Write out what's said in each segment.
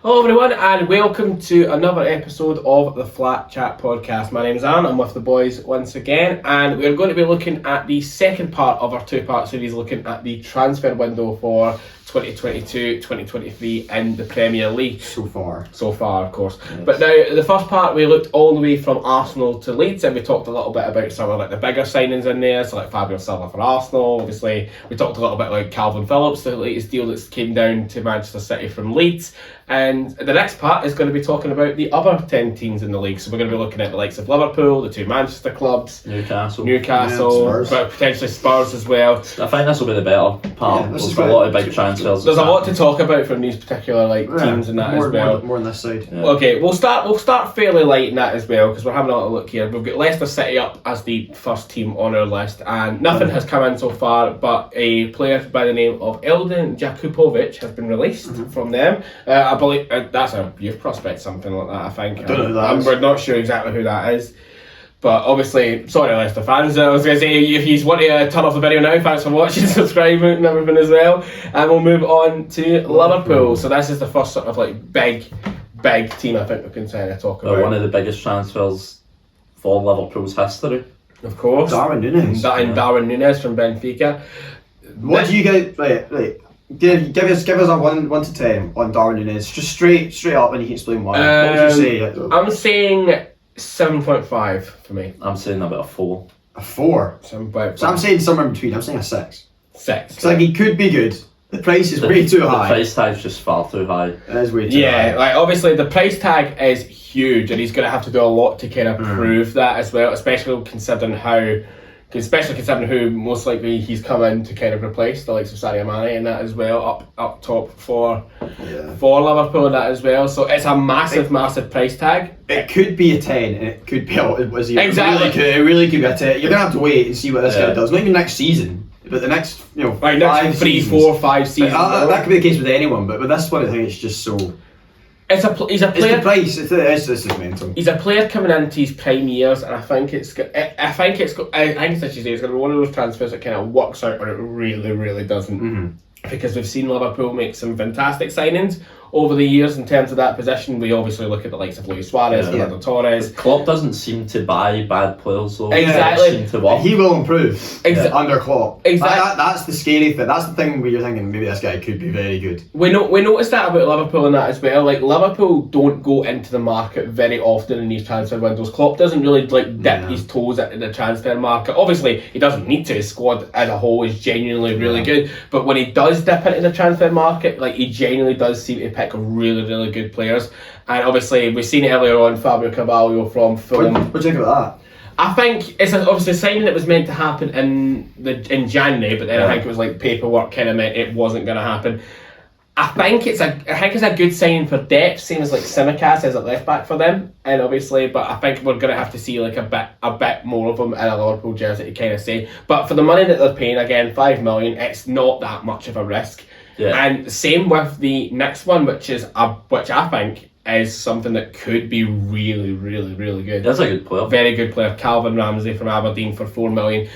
Hello everyone and welcome to another episode of the Flat Chat podcast. My name is Aaron, I'm with the boys once again and we're going to be looking at the second part of our two-part series looking at the transfer window for 2022-2023 in the Premier League. So far, of course. Yes. But now, the first part we looked all the way from Arsenal to Leeds and we talked a little bit about some of the bigger signings in there, so like Fabio Silva for Arsenal. Obviously, we talked a little bit about Calvin Phillips, the latest deal that came down to Manchester City from Leeds. And the next part is going to be talking about the other 10 teams in the league. So we're going to be looking at the likes of Liverpool, the two Manchester clubs, Newcastle, but potentially Spurs as well. I think this will be the better part. There's a lot of big transfers. There's a lot to talk about from these particular teams and that as well. More on this side. Yeah. Okay, we'll start fairly light in that as well because we're having a little look here. We've got Leicester City up as the first team on our list, and nothing has come in so far. But a player by the name of Eldin Jakupovic has been released from them. I believe that's a youth prospect, something like that. I think. I don't know who that is. We're not sure exactly who that is. But obviously, sorry Leicester fans, I was going to say, if you want to turn off the video now, thanks for watching, subscribe and everything as well. And we'll move on to Liverpool. So this is the first sort of big team I think we can kind of talk about. One of the biggest transfers for Liverpool's history. Of course. Darwin Núñez. Darwin Núñez from Benfica. What do you guys, right. Give us a 1 to 10 on Darwin Núñez. Just straight up and you can explain why. What would you say? I'm saying 7.5 for me. I'm saying about a 4. A 4? 7.5. So I'm saying somewhere in between. I'm saying a 6. 6. It's like he could be good. The price is way too high. The price tag's just far too high. It is way too high. Yeah, obviously the price tag is huge and he's going to have to do a lot to kind of prove that as well, especially considering who most likely he's come in to kind of replace, the likes of Sadio Mane and that as well, up top for Liverpool and that as well. So it's a massive price tag. It could be a 10 and it could be Exactly. It really could be a 10. You're going to have to wait and see what this guy does. Not even next season, but the next, next 3, 4, 5 seasons. That could be the case with anyone, but with this one I think it's just so... He's a player. It's the price. This is mental. He's a player coming into his prime years, and I think it's going to be one of those transfers that kind of works out, or it really, really doesn't. Mm-hmm. Because we've seen Liverpool make some fantastic signings over the years in terms of that position. We obviously look at the likes of Luis Suarez, Fernando Torres. Klopp doesn't seem to buy bad players though. Exactly. Seem to work. He will improve under Klopp. Exactly. That's the scary thing. That's the thing where you're thinking maybe this guy could be very good. We noticed that about Liverpool and that as well. Like Liverpool don't go into the market very often in these transfer windows. Klopp doesn't really dip his toes into the transfer market. Obviously, he doesn't need to. His squad as a whole is genuinely really good. But when he does dip into the transfer market, he genuinely does seem to pick really, really good players. And obviously, we've seen it earlier on, Fabio Carvalho from Fulham. What do you think about that? I think it's obviously a signing that was meant to happen in January, but then I think it was paperwork kind of meant it wasn't going to happen. I think it's a good signing for depth, same as Tsimikas as a left back for them, and obviously, but I think we're going to have to see a bit more of them in a Liverpool jersey to kind of say. But for the money that they're paying, again, $5 million, it's not that much of a risk. Yeah. And same with the next one, which I think is something that could be really, really, really good. That's a good player. Very good player, Calvin Ramsey from Aberdeen for $4 million.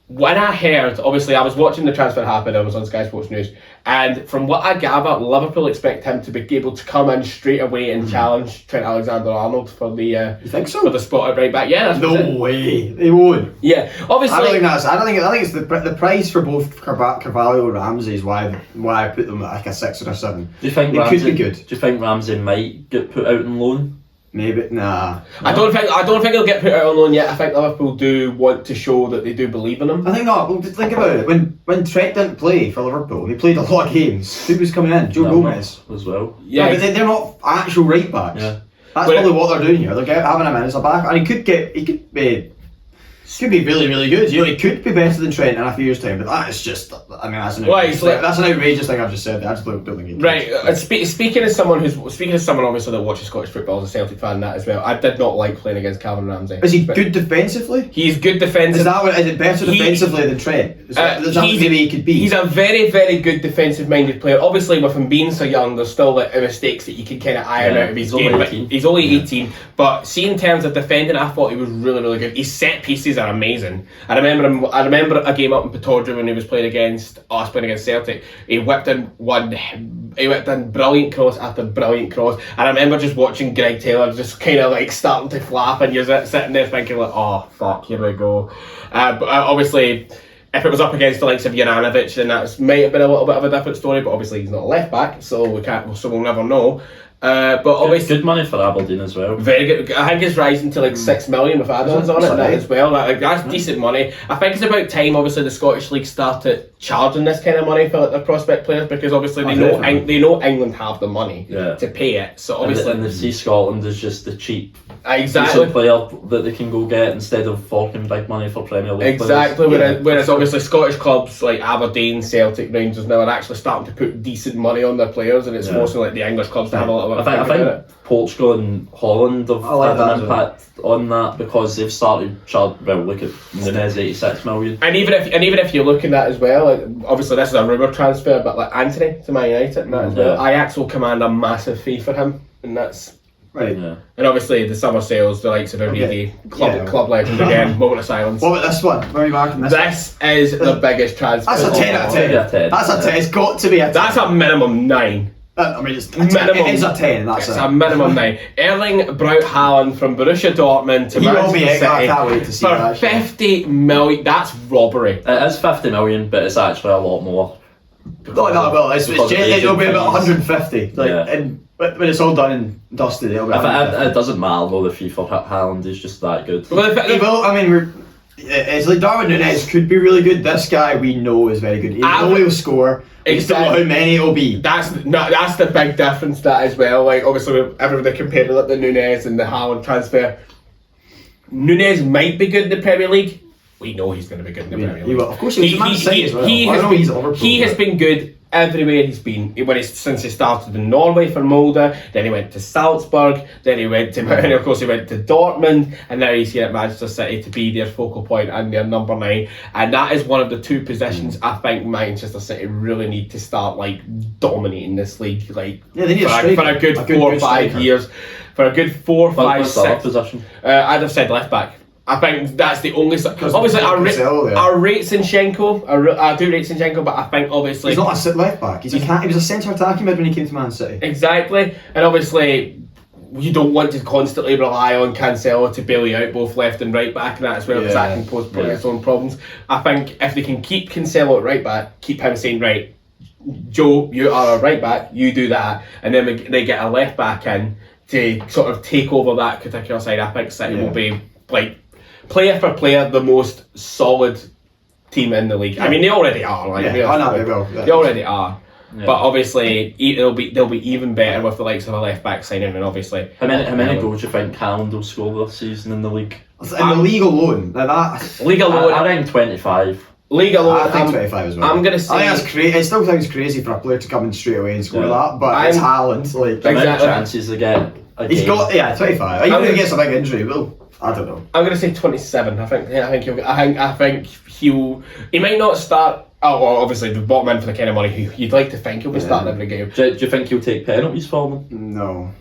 When I heard, obviously I was watching the transfer happen, I was on Sky Sports News, and from what I gather, Liverpool expect him to be able to come in straight away and challenge Trent Alexander-Arnold for the you think so? For the spot at right back. Yeah, that's no way. They won't. Yeah, obviously. I think it's the price for both Carvalho and Ramsey is why I put them at a 6 or a 7. Do you think Ramsey could be good? Do you think Ramsey might get put out on loan? Maybe nah. I don't think he'll get put out on loan yet. I think Liverpool do want to show that they do believe in him. I think not. Well, think about it. When Trent didn't play for Liverpool, he played a lot of games. Who was coming in? Joe Gomez as well. Yeah, but they're not actual right backs. Yeah. That's probably what they're doing here. They're having him in as a back, and he could be really, really good. He could be better than Trent in a few years' time, but that's just, that's an outrageous thing I've just said. I just don't think he right. Speaking as someone obviously that watches Scottish football, as a Celtic fan, that as well. I did not like playing against Calvin Ramsey. Is he good defensively? He's good defensively. Is it better defensively than Trent? Maybe he could be. He's a very, very good defensive-minded player. Obviously, with him being so young, there's still mistakes that you can kind of iron out of his game. He's only 18. But see, in terms of defending, I thought he was really, really good. His set pieces are amazing. I remember a game up in Pittodrie when he was playing against Celtic. He whipped in brilliant cross after brilliant cross. And I remember just watching Greg Taylor just kind of like starting to flap, and you're sitting there thinking like, oh fuck, here we go. But obviously, if it was up against the likes of Juranovic, then that might have been a little bit of a different story. But obviously, he's not a left back, so we'll never know. But obviously, good money for Aberdeen as well. Very good. I think it's rising to like 6 million with add-ons on it as well. Like, that's decent money. I think it's about time. Obviously, the Scottish League started charging this kind of money for like, their prospect players, because obviously they know England have the money to pay it. So obviously, and they see Scotland as just the cheap, exactly, decent player that they can go get instead of forking big money for Premier League. Exactly. Players. Whereas obviously Scottish clubs like Aberdeen, Celtic, Rangers now are actually starting to put decent money on their players, and it's forcing like the English clubs to have a little bit. I think Portugal and Holland have had an impact on that, because they've started look at Nunez, 86 million. And even if you're looking at as well, like, obviously this is a rumour transfer, but like Anthony to Man United and that as well, Ajax will command a massive fee for him, and that's right. Yeah. And obviously the summer sales, the likes of Origi, club legend again, moment of silence. What about this one? Where are you marking this? This is the biggest transfer. That's a 10 out of 10. That's a 10. It's got to be a 10. That's a minimum 9. I mean, it's minimum. It is a 10. That's a minimum 9. Erling Braut Haaland from Borussia Dortmund to Manchester City. I can't wait to see that. For 50 million, that's robbery. It is 50 million, but it's actually a lot more. It'll be about 150. And when it's all done and dusted, it'll be. It doesn't matter though. The fee for Haaland is just that good. It's like Darwin Núñez could be really good. This guy we know is very good. He know he'll score. We just don't know how many it'll be. That's the big difference that as well. Like obviously everybody compared like the Núñez and the Haaland transfer. Núñez might be good in the Premier League. We know he's going to be good in the Premier League. Of course, he has been good everywhere he's been. Since he started in Norway for Molde, then he went to Salzburg, then he went to, and of course he went to Dortmund, and now he's here at Manchester City to be their focal point and their number 9. And that is one of the two positions I think Manchester City really need to start like dominating this league. Like they need for a good 4 or 5 years. For a good 4, 5, 6. Position? I'd have said left back. I think that's the only. Obviously, I rate Zinchenko. I do rate Zinchenko, but I think obviously he's not a left back. He was a centre attacking mid when he came to Man City. Exactly, and obviously you don't want to constantly rely on Cancelo to bail you out both left and right back and that as well, because that can pose its own problems. I think if they can keep Cancelo at right back, keep him saying right, Joe, you are a right back, you do that, and then they get a left back in to sort of take over that particular side. I think City will be like, player for player, the most solid team in the league. I mean, they already are. They already are. Yeah. But obviously, they'll be even better with the likes of a left back signing. And obviously, how many goals do you think Haaland will score this season in the league? In the league alone, I think 25. League alone, I think 25 as well. I'm gonna say. I think that's crazy. It still sounds crazy for a player to come in straight away and score that, but it's Haaland. Like exactly. Chances to get. He's got 25. Even if he gets a big injury, I don't know. I'm gonna say 27. I think he'll. He might not start. Oh, well, obviously the bottom end for the kind of money you'd like to think he'll be starting every game. Do you think he'll take penalties for them? No.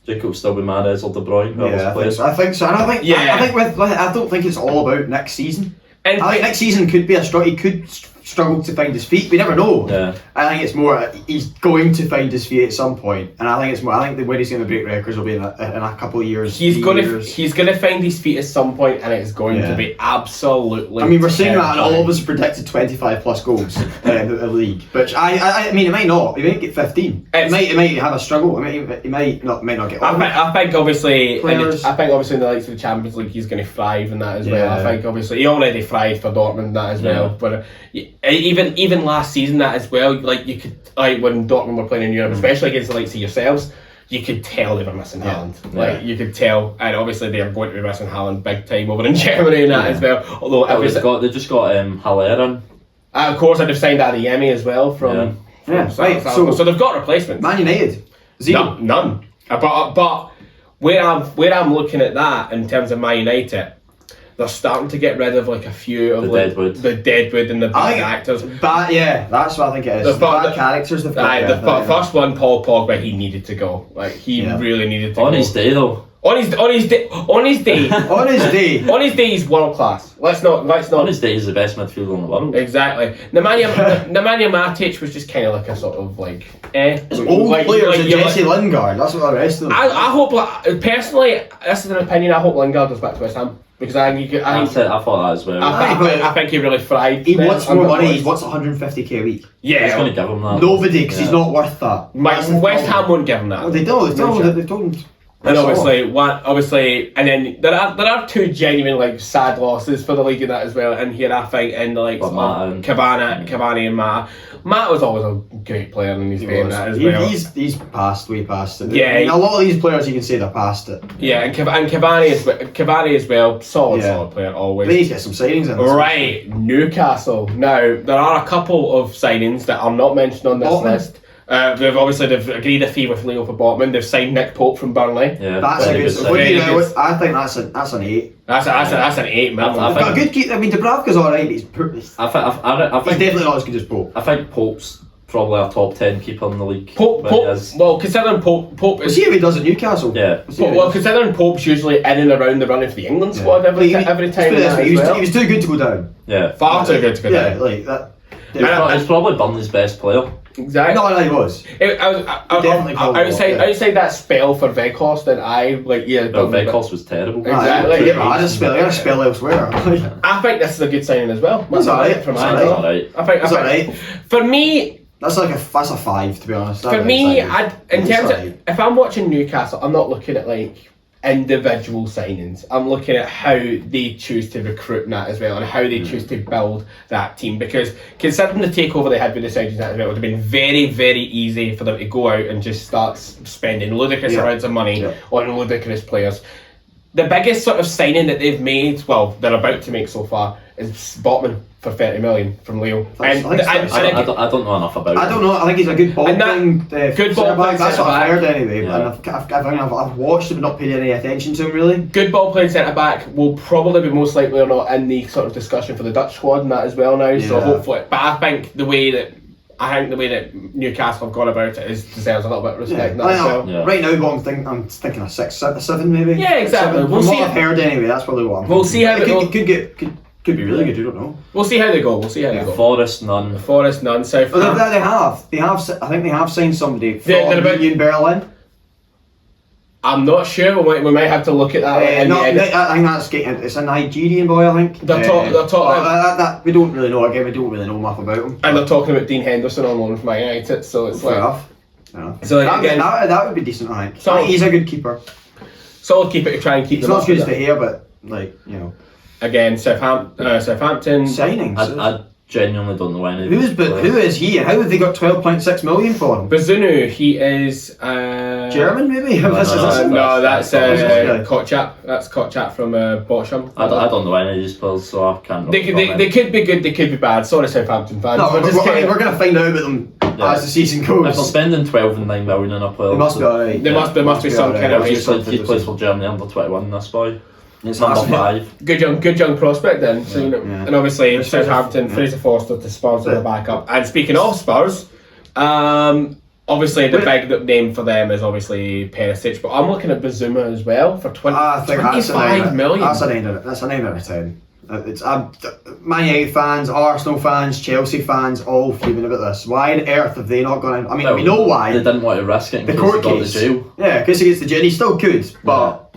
Do you think he'll still be Mahrez or De Bruyne? I think so. And I don't think it's all about next season. And I think next season could be a struggle. He could struggle to find his feet. We never know. Yeah. I think it's more he's going to find his feet at some point, and I think it's more. I think the way he's going to break records will be in a couple of years. He's going to find his feet at some point, and it's going to be absolutely. I mean, we're seeing that, and all of us predicted 25 plus goals in the league. But I mean, it might not. He might get 15. It might have a struggle. He might not get. I think obviously in the likes of the Champions League, he's going to thrive in that as well. I think obviously he already thrived for Dortmund in that as well, but. Even last season that as well, like you could when Dortmund were playing in Europe, especially against the likes of yourselves, you could tell they were missing Haaland. Like you could tell, and obviously they are going to be missing Haaland big time over in Germany and that as well. Although they just got Haller in. Of course, they've signed Adeyemi as well from so they've got replacements. Man United, zero, none. But where I'm looking at that in terms of Man United. They're starting to get rid of like a few of the Deadwood and the bad actors. That's what I think it is. The bad characters they've got. The first one, Paul Pogba, he needed to go. Like he really needed to go. On his day though. On his day, On his day. he's world class. Let's not. On his day, he's the best midfielder in the world. Exactly. Nemanja Matic was just kind of like a sort of like Old players and Jesse Lingard. That's what the rest of them. I hope, personally, this is an opinion. I hope Lingard goes back to West Ham because I think I thought that as well. I think he really thrived. He wants more money. He wants 150k a week. Yeah, he's going to give him that. Nobody, because he's not worth that. West Ham won't give him that. Well, they don't. They've told him. And obviously, and then there are two genuine like sad losses for the league in that as well. And here I think in the likes of Cavani and Matt. Matt was always a great player in his game that as well. He's way past it. Yeah, a lot of these players you can say they're past it. Yeah, and Cavani as well, solid player always. They need to get some signings in. Right, Newcastle. Now there are a couple of signings that are not mentioned on this list. They've agreed a fee with Leo for Botman. They've signed Nick Pope from Burnley. Yeah, that's a good sign. I think that's an 8. That's an 8, man. I've got a good keeper. I mean, Dubravka's alright, but he's he's definitely not as good as Pope. I think Pope's probably a top 10 keeper in the league. Considering Pope is. See how he does at Newcastle. Yeah. Considering Pope's usually in and around the running for the England squad every time. He was too good to go down. Yeah. Far too good to go down. Yeah, like that. He's probably Burnley's best player. Exactly. No, he was. Outside that spell for Weghorst, then Weghorst was terrible. Exactly. I had a spell elsewhere. I think this is a good signing as well. That's alright. I think it's alright. For me, that's a 5 to be honest. For me, if I'm watching Newcastle, I'm not looking at like individual signings. I'm looking at how they choose to recruit that as well and how they choose to build that team, because considering the takeover they had with the Saudis as well, it would have been very, very easy for them to go out and just start spending ludicrous amounts of money on ludicrous players. The biggest sort of signing that they've made, well, they're about to make so far, is Botman for 30 million from Leo. I don't know enough about him. I don't know. I think he's a good ball playing good ball playing That's what I've heard anyway. Yeah. And I've watched him, not paid any attention to him really. Good ball playing centre back will probably be most likely or not in the sort of discussion for the Dutch squad and that as well now. Yeah. So hopefully, but I think the way that Newcastle have gone about it deserves a little bit of respect. Right now, I'm thinking a 6, 7 maybe. Yeah, exactly. We'll see. I've heard anyway. That's probably what I'm. We'll see how it could be really good. You don't know. We'll see how they go. Forest none. South. They have. I think they have signed somebody from Union Berlin. I'm not sure. We might have to look at that. I think it's a Nigerian boy. I think they're talking. We don't really know. Again, we don't really know enough about him. And they're talking about Dean Henderson on loan from Man United. So it's fair enough. So that would be decent. I think. So he's a good keeper. Solid keeper to try and keep. He's not as good as De Gea, but like Again, Southampton signings. I genuinely don't know any. Who is he? And how have they got 12.6 million for him? Bazunu, he is German, maybe. No, that's Kotchap. That's Kotchap from Bochum. I don't know any of these players, so I can't. They could be good. They could be bad. Sorry, Southampton fans. No, we're going to find out about them as the season goes. If they're spending 12 and 9 million on a player, they must be alright. There must be some kind of. He plays for Germany under 21. This boy. It's number 5. Good young prospect then. So and obviously Southampton, Fraser Forster to Spurs as a backup. And speaking of Spurs, obviously the big name for them is obviously Perisic, but I'm looking at Bazuma as well for 25 million. That's a 9 out of 10. It's Man United fans, Arsenal fans, Chelsea fans, all fuming about this. Why on earth have they not gone in? I mean, we know why. They didn't want to risk it in the case court he got case. the jail. Yeah, because he gets the jail. He's still good, but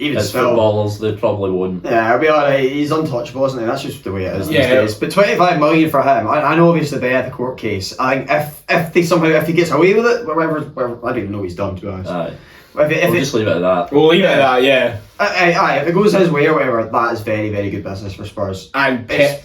even as still, footballers, they probably won't. Yeah, he'll be alright. He's untouchable, isn't he? That's just the way it is these Yeah. days. But 25 million for him. I know obviously they had the court case. I think if he gets away with it, wherever I don't even know what he's done, to be honest. Aye. We'll just leave it at that. We'll leave it at that, yeah. Aye, if it goes his way or whatever, that is very, very good business for Spurs. And I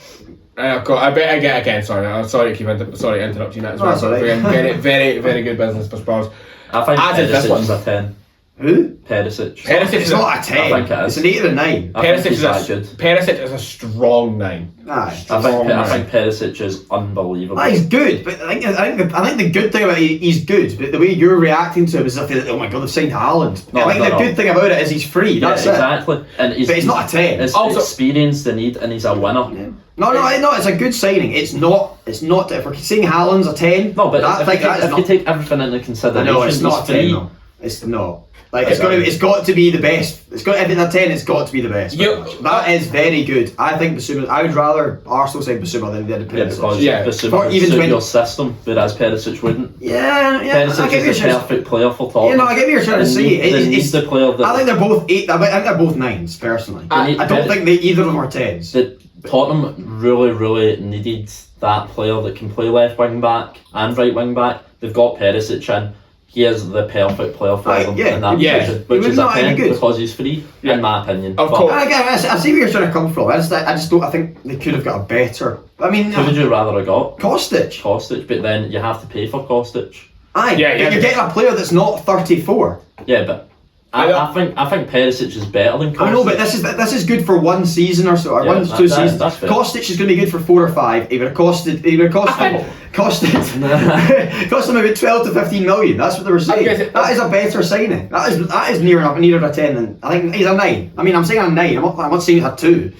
bet again. Sorry, I'm sorry to interrupt you. That as well. That's all right. Very, very, very good business for Spurs. I think Perisic's a 10. Who? Perisic. It's not a 10. I think it is. It's an 8 or a 9. Perisic is a strong 9. Aye. I think Perisic is unbelievable. He's good, but I think the good thing about he's good, but the way you're reacting to him is if oh my god, they've signed Haaland. I think the good thing about it is he's free. That's exactly. It. And but he's not a 10. It's also experience they need, and he's a winner. Yeah. No, it's a good signing. It's not. If we're saying Haaland's a 10, no, but if you take everything into consideration, I know it's not free. 10. No. It's not. Like it's got to be the best. It's got if it's a 10, it's got to be the best. That is very good. I think Bissouma. I would rather Arsenal say Bissouma than they did Perisic. Bissouma would suit your system, whereas Perisic wouldn't. Perisic is a perfect player for Tottenham. I get what you're trying to say. He's the player that I think they're both 8. I think they're both 9s personally. I don't think either of them are 10s. Tottenham really needed that player that can play left wing back and right wing back. They've got Perisic in. He is the perfect player for them in that position, which is a 10 because he's free, in my opinion. Of course. I see where you're trying to come from. I just don't. I think they could have got a better. I mean, who would you rather have got? Kostic, but then you have to pay for Kostic. You're getting a player that's not 34. Yeah, but I think Perisic is better than Kostic. I know, but this is good for 1 season or so, or 1 to 2 seasons. Kostic is going to be good for 4 or 5. He would have cost him about 12 to 15 million. That's what they were saying. That is a better signing. That is near a 10 than I think he's a 9. I mean, I'm saying a 9. I'm not saying a 2.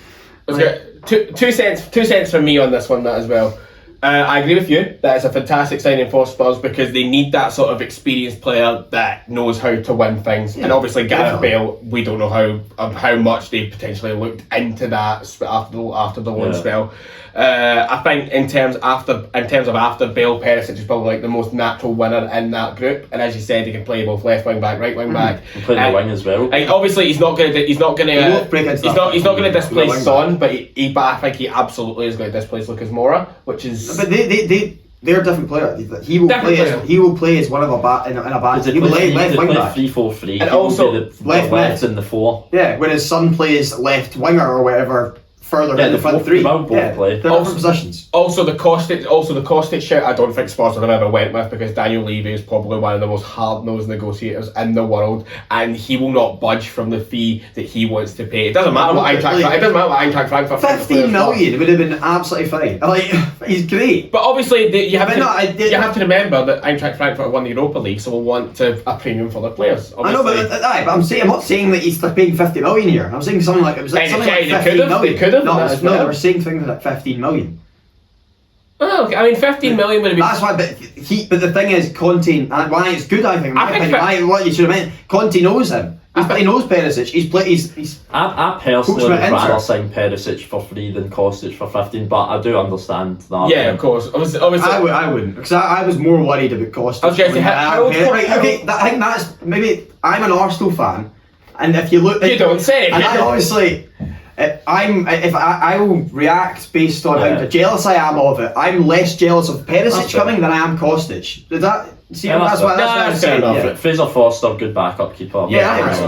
Two cents from me on this one as well. I agree with you that it's a fantastic signing for Spurs because they need that sort of experienced player that knows how to win things. And obviously Gareth Bale, we don't know how much they potentially looked into that after the loan spell. I think in terms of after Bale, Perisic is probably like the most natural winner in that group. And as you said, he can play both left wing back, right wing back. He can play the wing as well. Obviously, he's not going to displace Son, but I think he absolutely is going to displace Lucas Moura, which is. But they're a different player. He will play as one of a back in a back. He will play left wing back. 3-4-3. And also left in the 4. Yeah, whereas Son plays left winger or whatever. Further in the front 3. Play. They're different positions. Also the Kostic shout, I don't think Spurs would have ever went with because Daniel Levy is probably one of the most hard-nosed negotiators in the world, and he will not budge from the fee that he wants to pay. It doesn't matter what Eintracht Frankfurt. 15 million would have been absolutely fine. Like, he's great. But obviously, you have to remember that Eintracht Frankfurt won the Europa League, so we'll want a premium for their players. Obviously. I know, but I'm not saying that he's paying 50 million here. I'm saying something like 15 million. They could have. No, they were saying things like 15 million. Oh, okay. I mean, 15 million would have been. That's why, but the thing is, Conte, and why it's good, I think, in my opinion, what you should have meant, Conte knows him. He knows Perisic. I personally would rather sign Perisic for free than Kostic for 15, but I do understand that. Yeah, of course. Obviously, I wouldn't, because I was more worried about Kostic. I think that's maybe I'm an Arsenal fan, and if you look, you don't say. And I obviously. I will react based on how jealous I am of it. I'm less jealous of Perisic coming than I am Kostic. Does that see? That's what I'm saying. Yeah. Fraser Forster, good backup keeper. Yes!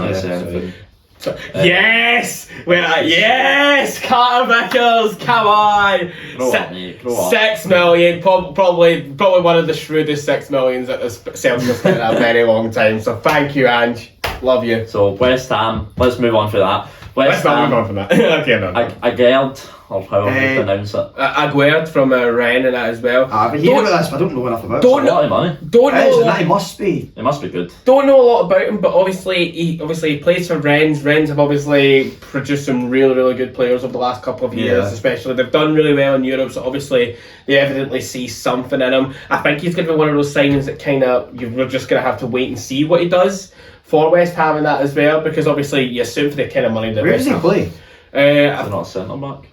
Yes! Carter Vickers, come on! Grow up. 6 million, probably one of the shrewdest 6 millions that Celtic's spent in a very long time. So thank you, Ange. Love you. So West Ham, let's move on for that. Let's not move on from that. Okay, no. Aguerd, or however you pronounce it. Aguerd from Rennes and that as well. I've been hearing about this, but I don't know enough about it. A lot of money. It must be. It must be good. Don't know a lot about him, but obviously he plays for Rennes. Rennes have obviously produced some really good players over the last couple of years, especially. They've done really well in Europe, so obviously they evidently see something in him. I think he's going to be one of those signings that kind of you're just going to have to wait and see what he does for West Ham and that as well, because obviously you assume for the kind of money that Where does he play? They're not a centre back.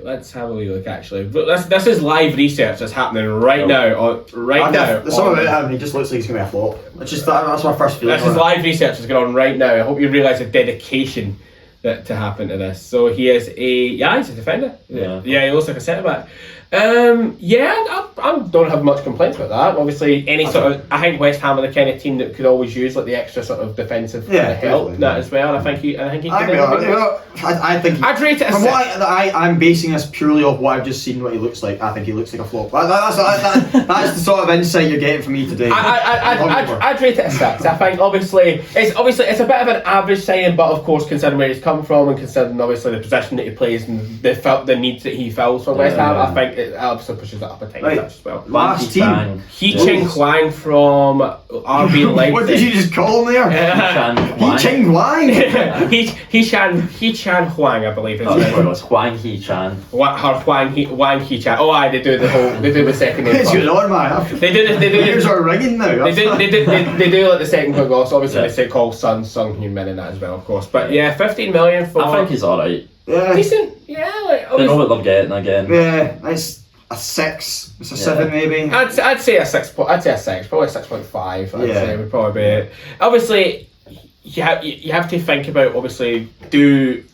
Let's have a wee look actually. This is live research that's happening right now. Some of it, he just looks like he's going to be a flop. That's my first feeling. This is live research that's going on right now. I hope you realise the dedication to happen to this. So he is he's a defender. Yeah, he looks like a centre back. I don't have much complaints about that. Obviously, I think West Ham are the kind of team that could always use like the extra sort of defensive help that as well. And I think he can. I'd rate it a 6. I'm basing this purely off what I've just seen. What he looks like, I think he looks like a flop. That's the sort of insight you're getting from me today. I'd rate it a 6. I think obviously it's a bit of an average signing, but of course considering where he's come from and considering obviously the position that he plays and the needs that he fills for West Ham, I think it obviously pushes it up a tiny Right. touch as well. Last team. He Ching Huang from RB Leipzig. What did you just call him there? He Ching Huang. He Chan Huang, I believe. Oh, it was Huang He Chan. Huang He Chan. Oh, aye, they do the second name. It's going on, man. They do. Ears are ringing now. They do like the second club also. Obviously, they say call Sung Hyun-min in that as well, of course. But yeah, 15 million for. I think he's alright. Yeah. Decent. Yeah, like They know what they're getting again. Yeah, it's a 6. It's a 7 maybe. I'd say a 6. I'd say a 6. Probably 6.5. I'd say would probably be it. Obviously, you have to think about do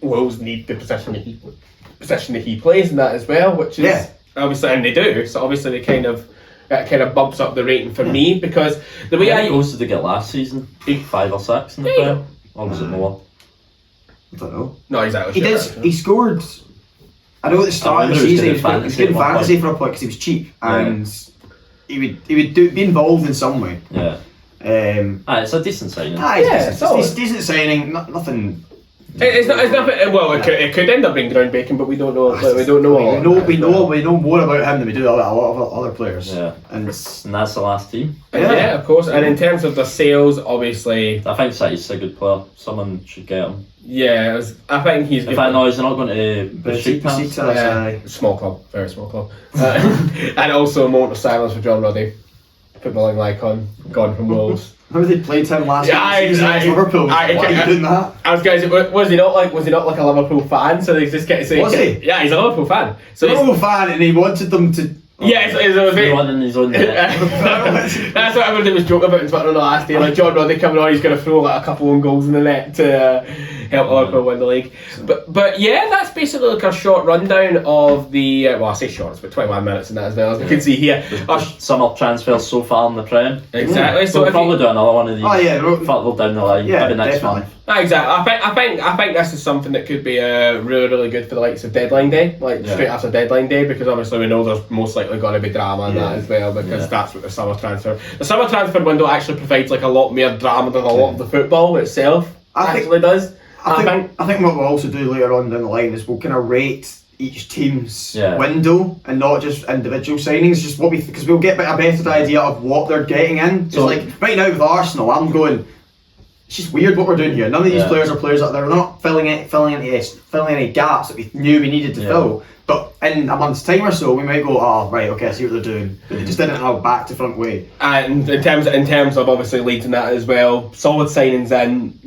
Wolves need the position that he plays in that as well, which is obviously, and they do. So obviously, they kind of bumps up the rating for me because the way How many goals did they get last season? 5 or 6 in the Prem, or was it more? I don't know. No, he's out. He scored. I know at the start of the season he was good in fantasy for a point because he was cheap and he would be involved in some way. Yeah. It's a decent signing. It's decent signing. Nothing. It's nothing. Well, it could end up being ground breaking, but we don't know. We don't know. We know more about him than we do a lot of other players. Yeah, and that's the last team. Yeah, of course. And in terms of the sales, obviously, I think City's a good player. Someone should get him. Yeah, I think he's. In fact, no, he's not going to Besiktas. Small club, very small club, and also a moment of silence for John Ruddy, footballing icon, gone from Wolves. How they played him last season against Liverpool? Why are you doing that? Was he not like a Liverpool fan? So they just get to say. Was he? Yeah, he's a Liverpool fan. So Liverpool fan, and he wanted them to. Yeah, he won in his own net. That's what everybody was joking about in Twitter the last day. Like John Ruddy coming on, he's going to throw like a couple of goals in the net to help Liverpool win the league. But yeah, that's basically like a short rundown of the. Well, I say short, it's about 21 minutes in that as well. As we can see here, summer transfers so far in the Prem. Exactly. So we'll probably do another one of these. Further down the line. Yeah, maybe next month. Exactly. I think this is something that could be really good for the likes of deadline day, straight after deadline day, because obviously we know there's most likely going to be drama in that as well, because that's what the summer transfer window actually provides like a lot more drama than a lot of the football itself does. I think what we'll also do later on down the line is we'll kind of rate each team's window and not just individual signings, just what because we'll get a better idea of what they're getting in. So like right now with Arsenal, I'm going. It's just weird what we're doing here. None of these players are players that they're not filling any gaps that we knew we needed to fill. But in a month's time or so, we might go, oh right, okay, I see what they're doing. But they just didn't have a back to front way. And in terms of obviously Leeds and that as well, solid signings in.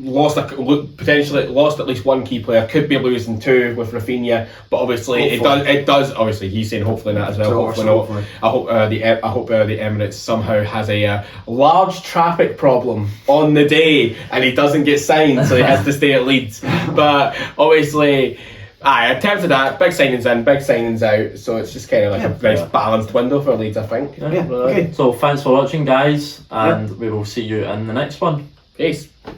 Potentially lost at least one key player. Could be losing 2 with Rafinha, but obviously it does. Obviously, he's saying hopefully not as well. Hopefully not. I hope the Emirates somehow has a large traffic problem on the day and he doesn't get signed, so he has to stay at Leeds. But obviously. In terms of that, big signings in, big signings out, so it's just kind of like a nice balanced window for Leeds, I think. Okay. So thanks for watching, guys, and we will see you in the next one. Peace.